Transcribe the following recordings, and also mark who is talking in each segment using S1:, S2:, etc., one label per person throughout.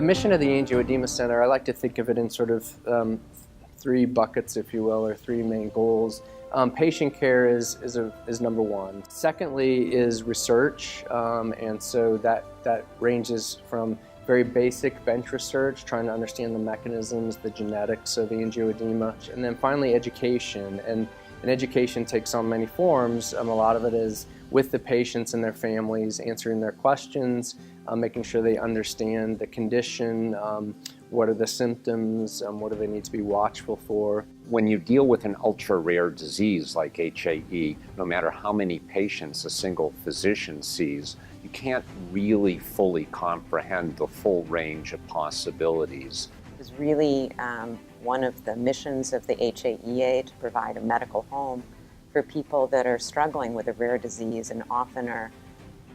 S1: mission of the Angioedema Center, I like to think of it in sort of three buckets, if you will, or three main goals. Patient care is number one. Secondly is research, and so that ranges from very basic bench research, trying to understand the mechanisms, the genetics of the angioedema, and then finally education. And education takes on many forms. A lot of it is with the patients and their families, answering their questions, making sure they understand the condition, what are the symptoms, what do they need to be watchful for.
S2: When you deal with an ultra-rare disease like HAE, no matter how many patients a single physician sees, you can't really fully comprehend the full range of possibilities.
S3: It was really one of the missions of the HAEA to provide a medical home for people that are struggling with a rare disease and often are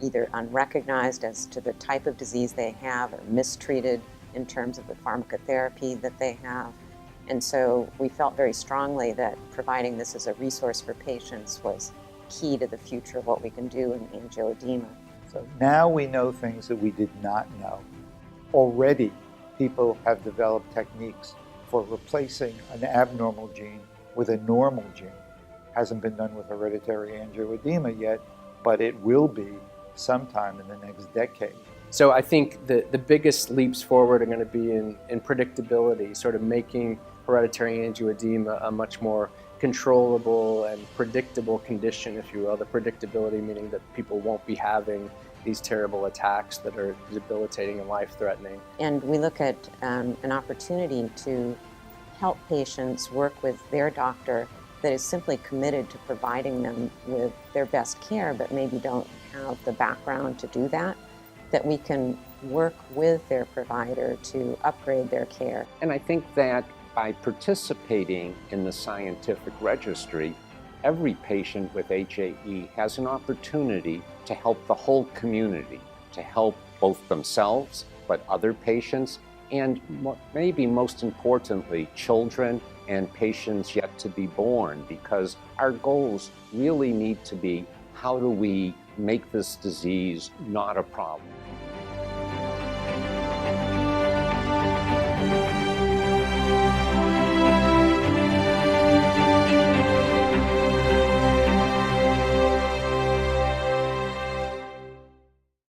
S3: either unrecognized as to the type of disease they have or mistreated in terms of the pharmacotherapy that they have. And so we felt very strongly that providing this as a resource for patients was key to the future of what we can do in angioedema.
S4: So now we know things that we did not know. Already, people have developed techniques for replacing an abnormal gene with a normal gene. Hasn't been done with hereditary angioedema yet, but it will be sometime in the next decade.
S1: So I think the biggest leaps forward are going to be in predictability, sort of making hereditary angioedema a much more controllable and predictable condition, if you will. The predictability meaning that people won't be having these terrible attacks that are debilitating and life-threatening.
S3: And we look at an opportunity to help patients work with their doctor that is simply committed to providing them with their best care, but maybe don't have the background to do that we can work with their provider to upgrade their care.
S2: And I think that by participating in the scientific registry, every patient with HAE has an opportunity to help the whole community, to help both themselves, but other patients, and maybe most importantly, children and patients yet to be born, because our goals really need to be, how do we make this disease not a problem?